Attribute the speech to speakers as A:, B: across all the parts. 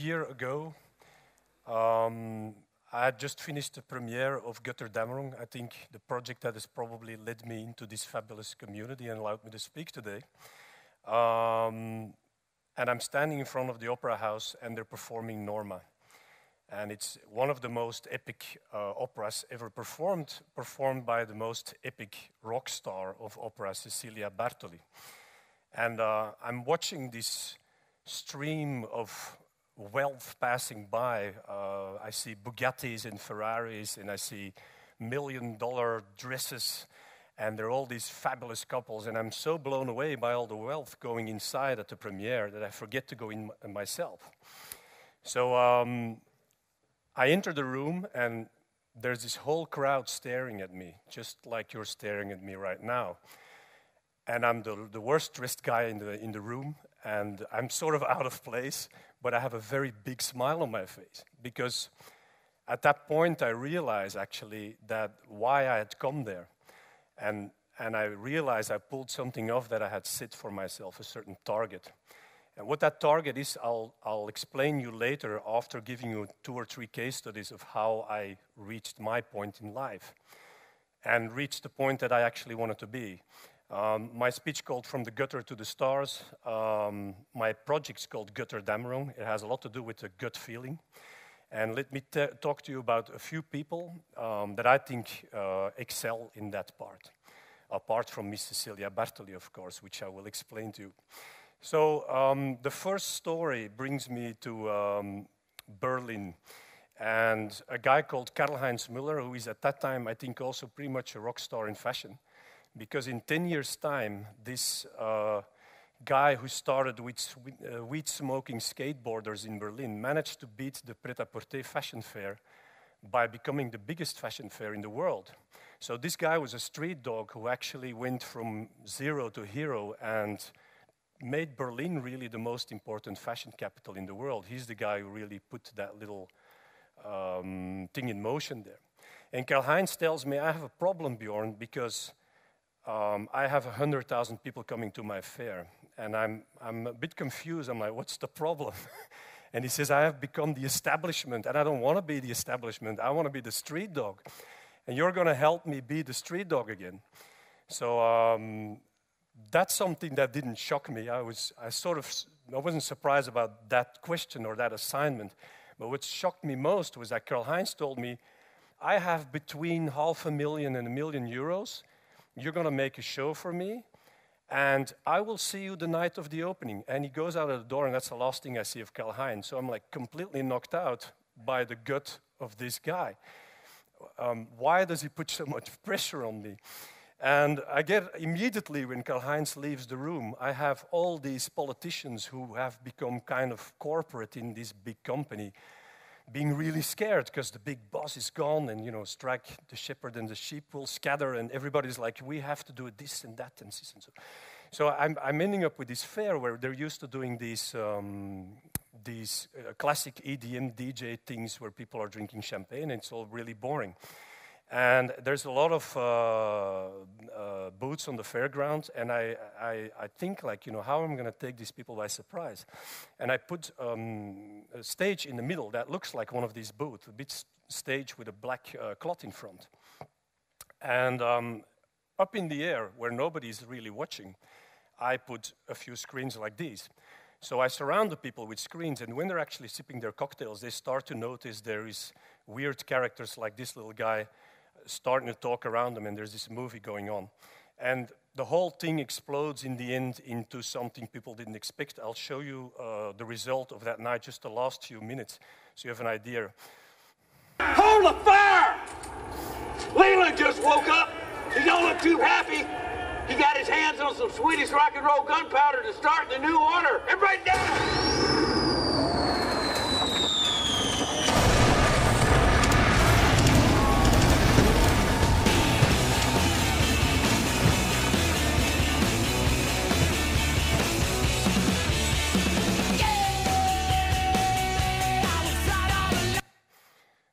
A: year ago, I had just finished the premiere of Gutter Dameron. I think the project that has probably led me into this fabulous community and allowed me to speak today. And I'm standing in front of the Opera House and they're performing Norma. And it's one of the most epic operas ever performed by the most epic rock star of opera, Cecilia Bartoli. And I'm watching this stream of wealth passing by. I see Bugattis and Ferraris, and I see $1,000,000 dresses, and there are all these fabulous couples, and I'm so blown away by all the wealth going inside at the premiere that I forget to go in myself. So I enter the room, and there's this whole crowd staring at me, just like you're staring at me right now. And I'm the worst dressed guy in the room, and I'm sort of out of place, but I have a very big smile on my face, because at that point I realized actually that why I had come there. And I realized I pulled something off that I had set for myself, a certain target. And what that target is, I'll explain you later after giving you 2 or 3 case studies of how I reached my point in life and reached the point that I actually wanted to be. My speech called From the Gutter to the Stars. My project's called Gutter Dameron. It has a lot to do with the gut feeling. And let me talk to you about a few people that I think excel in that part, apart from Miss Cecilia Bartoli, of course, which I will explain to you. So the first story brings me to Berlin. And a guy called Karl-Heinz Müller, who is at that time, I think, also pretty much a rock star in fashion. Because in 10 years' time, this guy who started with weed-smoking skateboarders in Berlin managed to beat the Pret-a-Porter fashion fair by becoming the biggest fashion fair in the world. So this guy was a street dog who actually went from zero to hero and made Berlin really the most important fashion capital in the world. He's the guy who really put that little thing in motion there. And Karl-Heinz tells me, I have a problem, Bjorn, because I have 100,000 people coming to my fair, and I'm a bit confused. I'm like, what's the problem? And he says, I have become the establishment, and I don't want to be the establishment. I want to be the street dog, and you're going to help me be the street dog again. So that's something that didn't shock me. I wasn't surprised about that question or that assignment, but what shocked me most was that Karl-Heinz told me, I have between €500,000 and €1,000,000. You're going to make a show for me, and I will see you the night of the opening. And he goes out of the door, and that's the last thing I see of Karl-Heinz. So I'm like completely knocked out by the gut of this guy. Why does he put so much pressure on me? And I get immediately, when Karl-Heinz leaves the room, I have all these politicians who have become kind of corporate in this big company, being really scared because the big boss is gone, and, you know, strike the shepherd and the sheep will scatter, and everybody's like, we have to do this and that and this and so. So I'm ending up with this fair where they're used to doing these classic EDM DJ things where people are drinking champagne, and it's all really boring. And there's a lot of booths on the fairground, and I think, like, you know, how am I going to take these people by surprise? And I put a stage in the middle that looks like one of these booths, a big stage with a black cloth in front. And up in the air, where nobody's really watching, I put a few screens like these. So I surround the people with screens, and when they're actually sipping their cocktails, they start to notice there is weird characters like this little guy starting to talk around them, and there's this movie going on. And the whole thing explodes in the end into something people didn't expect. I'll show you the result of that night, just the last few minutes, so you have an idea.
B: Hold the fire! Leland just woke up. He don't look too happy. He got his hands on some Swedish rock and roll gunpowder to start the new order. Everybody down!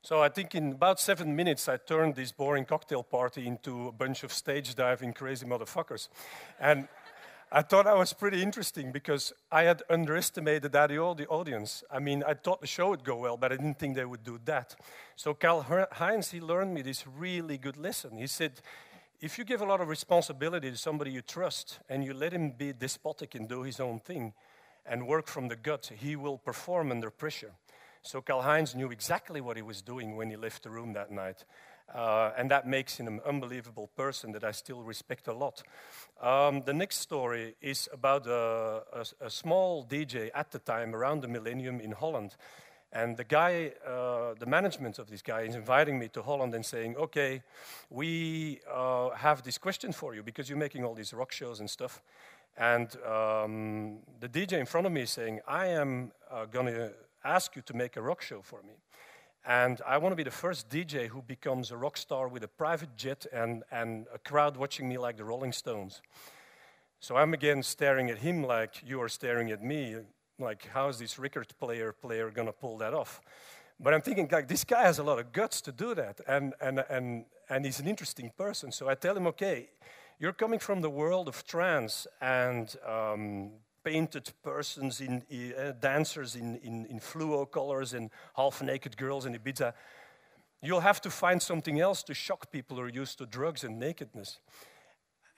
A: So I think in about 7 minutes, I turned this boring cocktail party into a bunch of stage diving crazy motherfuckers. And I thought that was pretty interesting because I had underestimated that the audience. I mean, I thought the show would go well, but I didn't think they would do that. So Karl-Heinz, he learned me this really good lesson. He said, if you give a lot of responsibility to somebody you trust and you let him be despotic and do his own thing and work from the gut, he will perform under pressure. So Karl-Heinz knew exactly what he was doing when he left the room that night. And that makes him an unbelievable person that I still respect a lot. The next story is about a small DJ at the time, around the millennium in Holland. And the guy, the management of this guy is inviting me to Holland and saying, okay, we have this question for you because you're making all these rock shows and stuff. And the DJ in front of me is saying, I am going to ask you to make a rock show for me. And I want to be the first DJ who becomes a rock star with a private jet and a crowd watching me like the Rolling Stones. So I'm again staring at him like you are staring at me, like how is this record player going to pull that off? But I'm thinking, like, this guy has a lot of guts to do that, and he's an interesting person. So I tell him, okay, you're coming from the world of trance and painted persons, dancers in fluo colors and half-naked girls in Ibiza. You'll have to find something else to shock people who are used to drugs and nakedness.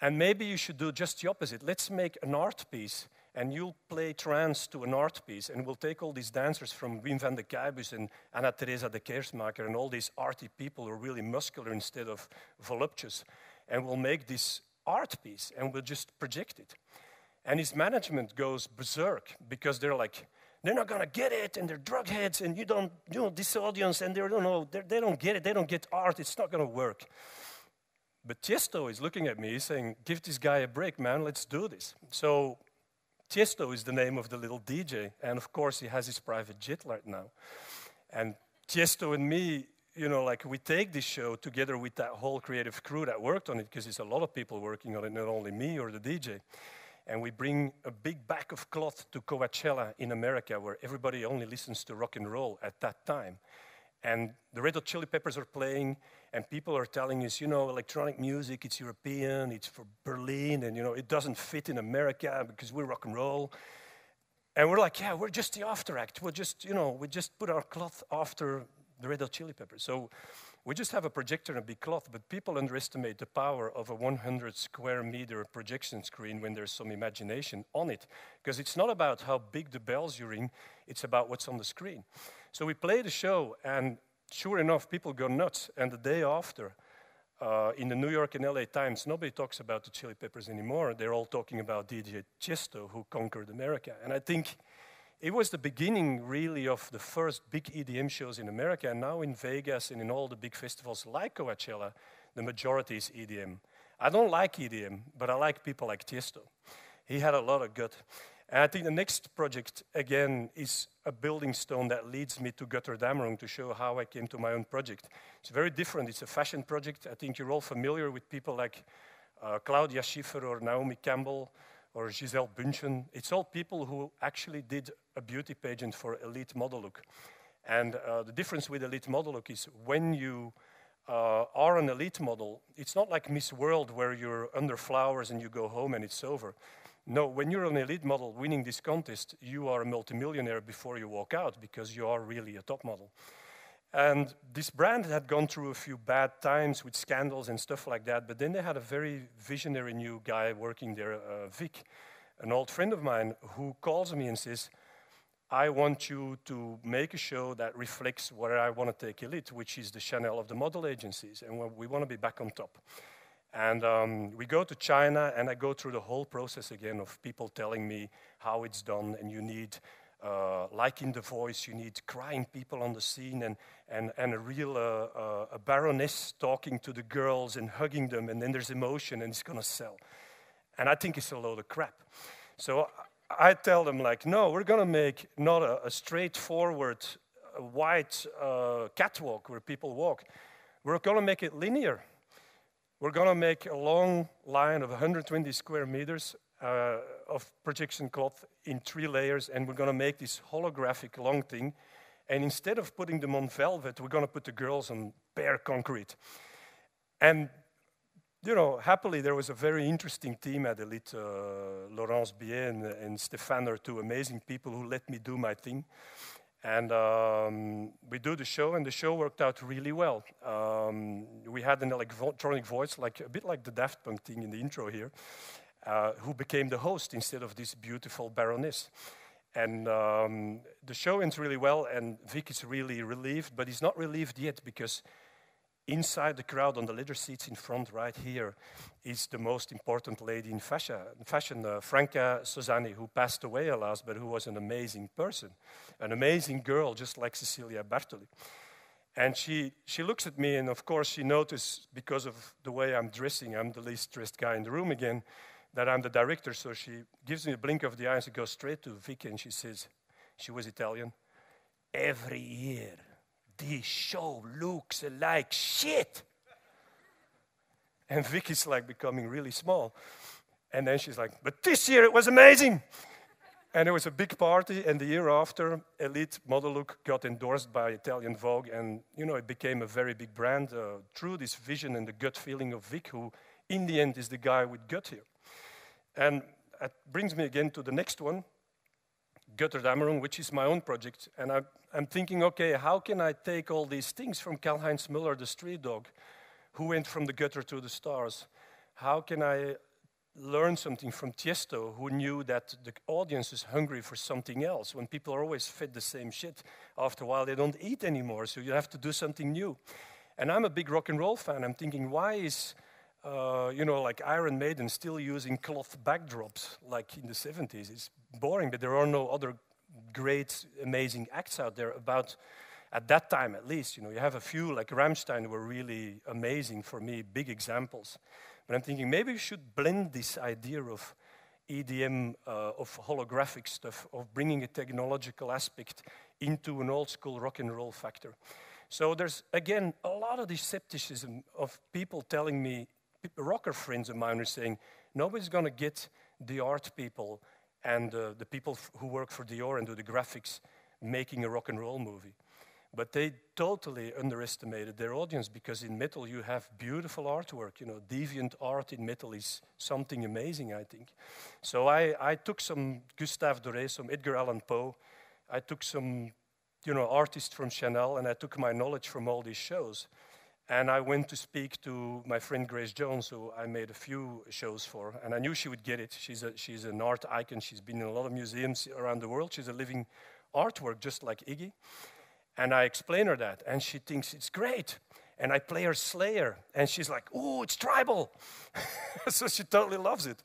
A: And maybe you should do just the opposite. Let's make an art piece, and you'll play trance to an art piece, and we'll take all these dancers from Wim van de Kuijbus and Anna Teresa de Keersmaker and all these arty people who are really muscular instead of voluptuous, and we'll make this art piece, and we'll just project it. And his management goes berserk because they're like, they're not gonna get it, and they're drug heads, and you know, this audience, and they don't get it, they don't get art, it's not gonna work. But Tiesto is looking at me, he's saying, give this guy a break, man, let's do this. So Tiesto is the name of the little DJ, and of course he has his private jet right now. And Tiesto and me, you know, like we take this show together with that whole creative crew that worked on it, because it's a lot of people working on it, not only me or the DJ. And we bring a big bag of cloth to Coachella in America, where everybody only listens to rock and roll at that time. And the Red Hot Chili Peppers are playing, and people are telling us, you know, electronic music, it's European, it's for Berlin, and, you know, it doesn't fit in America because we're rock and roll. And we're like, yeah, we're just the after act. We're just, you know, we just put our cloth after the Red Hot Chili Peppers. So we just have a projector and a big cloth, but people underestimate the power of a 100 square meter projection screen when there's some imagination on it. Because it's not about how big the bells you ring, it's about what's on the screen. So we play the show, and sure enough, people go nuts. And the day after, in the New York and LA Times, nobody talks about the Chili Peppers anymore. They're all talking about DJ Tiesto, who conquered America. And I think it was the beginning, really, of the first big EDM shows in America. And now in Vegas and in all the big festivals like Coachella, the majority is EDM. I don't like EDM, but I like people like Tiesto. He had a lot of gut. And I think the next project, again, is a building stone that leads me to Gutter Dameron to show how I came to my own project. It's very different. It's a fashion project. I think you're all familiar with people like Claudia Schiffer or Naomi Campbell or Giselle Bündchen. It's all people who actually did a beauty pageant for Elite Model Look. And the difference with Elite Model Look is when you are an elite model, it's not like Miss World where you're under flowers and you go home and it's over. No, when you're an elite model winning this contest, you are a multimillionaire before you walk out because you are really a top model. And this brand had gone through a few bad times with scandals and stuff like that, but then they had a very visionary new guy working there, Vic, an old friend of mine, who calls me and says, I want you to make a show that reflects where I want to take Elite, which is the Chanel of the model agencies, and we want to be back on top. And we go to China, and I go through the whole process again of people telling me how it's done, and you need, like in The Voice, you need crying people on the scene, and a real a baroness talking to the girls and hugging them, and then there's emotion, and it's going to sell. And I think it's a load of crap. So I tell them, like, no, we're going to make not a straightforward white catwalk where people walk. We're going to make it linear. We're going to make a long line of 120 square meters of projection cloth in 3 layers, and we're going to make this holographic long thing. And instead of putting them on velvet, we're going to put the girls on bare concrete. And happily there was a very interesting team at Elite, Laurence Bier and Stéphane are two amazing people who let me do my thing. And we do the show, and the show worked out really well. We had an electronic voice, a bit like the Daft Punk thing in the intro here, who became the host instead of this beautiful Baroness. And the show ends really well, and Vic is really relieved, but he's not relieved yet because inside the crowd on the leather seats in front right here is the most important lady in fashion, Franca Sosani, who passed away, alas, but who was an amazing person, an amazing girl, just like Cecilia Bartoli. And she looks at me, and of course she noticed, because of the way I'm dressing, I'm the least dressed guy in the room again, that I'm the director, so she gives me a blink of the eye and she goes straight to Vic and she says, she was Italian, "Every year, this show looks like shit." And Vic is like becoming really small. And then she's like, "But this year it was amazing." And it was a big party, and the year after, Elite Model Look got endorsed by Italian Vogue, and it became a very big brand through this vision and the gut feeling of Vic, who in the end is the guy with gut here. And that brings me again to the next one, Gutter Dameron, which is my own project. And I'm thinking, okay, how can I take all these things from Karl-Heinz Müller, the street dog, who went from the gutter to the stars? How can I learn something from Tiesto, who knew that the audience is hungry for something else? When people are always fed the same shit, after a while they don't eat anymore, so you have to do something new. And I'm a big rock and roll fan. I'm thinking, why is like Iron Maiden still using cloth backdrops like in the 70s? It's boring, but there are no other great, amazing acts out there about, at that time at least. You have a few, like Rammstein were really amazing for me, big examples. But I'm thinking maybe we should blend this idea of EDM, of holographic stuff, of bringing a technological aspect into an old school rock and roll factor. So there's, again, a lot of this skepticism of people telling me, rocker friends of mine are saying, nobody's going to get the art people and the people who work for Dior and do the graphics making a rock and roll movie. But they totally underestimated their audience, because in metal you have beautiful artwork. Deviant art in metal is something amazing, I think. So I took some Gustave Doré, some Edgar Allan Poe. I took some, artists from Chanel, and I took my knowledge from all these shows. And I went to speak to my friend Grace Jones, who I made a few shows for, and I knew she would get it. She's an art icon. She's been in a lot of museums around the world. She's a living artwork, just like Iggy. And I explain her that, and she thinks it's great. And I play her Slayer, and she's like, "Ooh, it's tribal." So she totally loves it.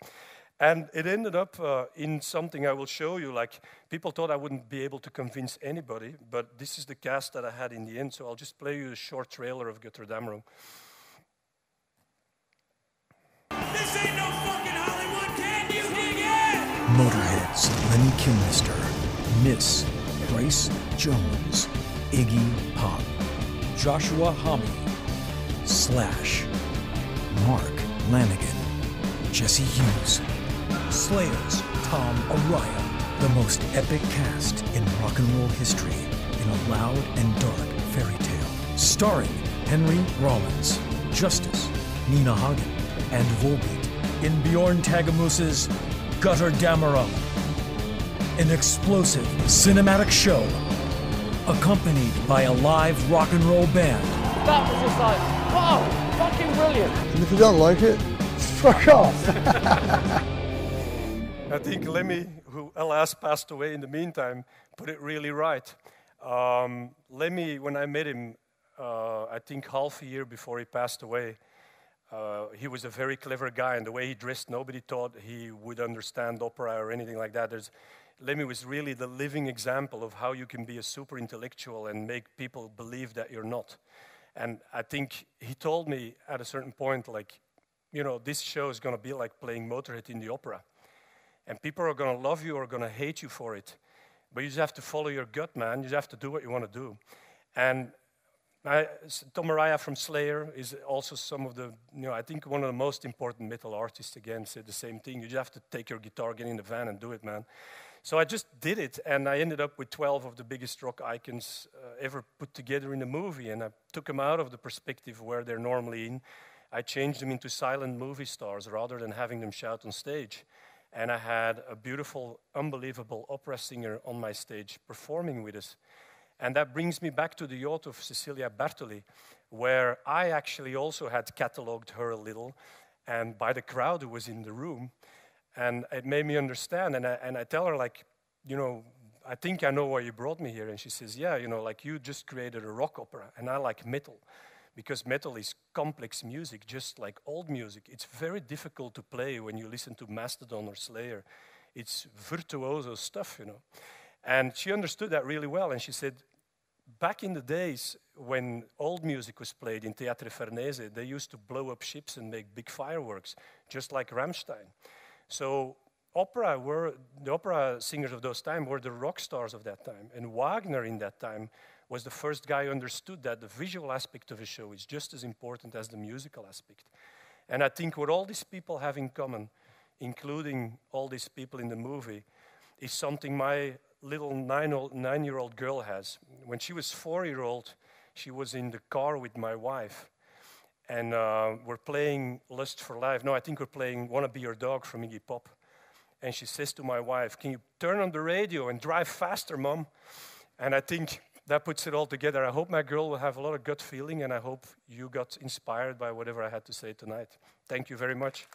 A: And it ended up in something I will show you. Like, people thought I wouldn't be able to convince anybody, but this is the cast that I had in the end. So I'll just play you a short trailer of Gutter Dameron.
C: This ain't no fucking Hollywood, can you dig it?
D: Motörhead's Lemmy Kilmister, Miss Grace Jones, Iggy Pop, Joshua Homme, Slash, Mark Lanigan, Jesse Hughes, Slayer's Tom Araya, the most epic cast in rock and roll history in a loud and dark fairy tale. Starring Henry Rollins, Justice, Nina Hagen, and Volbeat in Bjorn Tagemose's Gutter Dameron. An explosive cinematic show accompanied by a live rock and roll band.
E: That was just like, wow, fucking brilliant.
F: And if you don't like it, fuck off.
A: I think Lemmy, who alas passed away in the meantime, put it really right. Lemmy, when I met him, I think half a year before he passed away, he was a very clever guy, and the way he dressed, nobody thought he would understand opera or anything like that. Lemmy was really the living example of how you can be a super intellectual and make people believe that you're not. And I think he told me at a certain point, like, this show is going to be like playing Motörhead in the opera. And people are going to love you or going to hate you for it. But you just have to follow your gut, man. You just have to do what you want to do. And Tom Araya from Slayer is also some of the, I think one of the most important metal artists, again, said the same thing. You just have to take your guitar, get in the van and do it, man. So I just did it, and I ended up with 12 of the biggest rock icons ever put together in a movie, and I took them out of the perspective where they're normally in. I changed them into silent movie stars rather than having them shout on stage. And I had a beautiful, unbelievable opera singer on my stage performing with us. And that brings me back to the yacht of Cecilia Bartoli, where I actually also had catalogued her a little, and by the crowd who was in the room. And it made me understand, and I tell her, like, you know, I think I know why you brought me here. And she says, yeah, you know, like, you just created a rock opera, and I like metal, because metal is complex music, just like old music. It's very difficult to play when you listen to Mastodon or Slayer. It's virtuoso stuff, you know. And she understood that really well, and she said, back in the days when old music was played in Teatro Farnese, they used to blow up ships and make big fireworks, just like Rammstein. So the opera singers of those times were the rock stars of that time. And Wagner in that time was the first guy who understood that the visual aspect of a show is just as important as the musical aspect. And I think what all these people have in common, including all these people in the movie, is something my little nine-year-old girl has. When she was 4-year-old, she was in the car with my wife, and we're playing Lust for Life. No, I think we're playing Wanna Be Your Dog from Iggy Pop. And she says to my wife, can you turn on the radio and drive faster, Mom? And I think that puts it all together. I hope my girl will have a lot of gut feeling, and I hope you got inspired by whatever I had to say tonight. Thank you very much.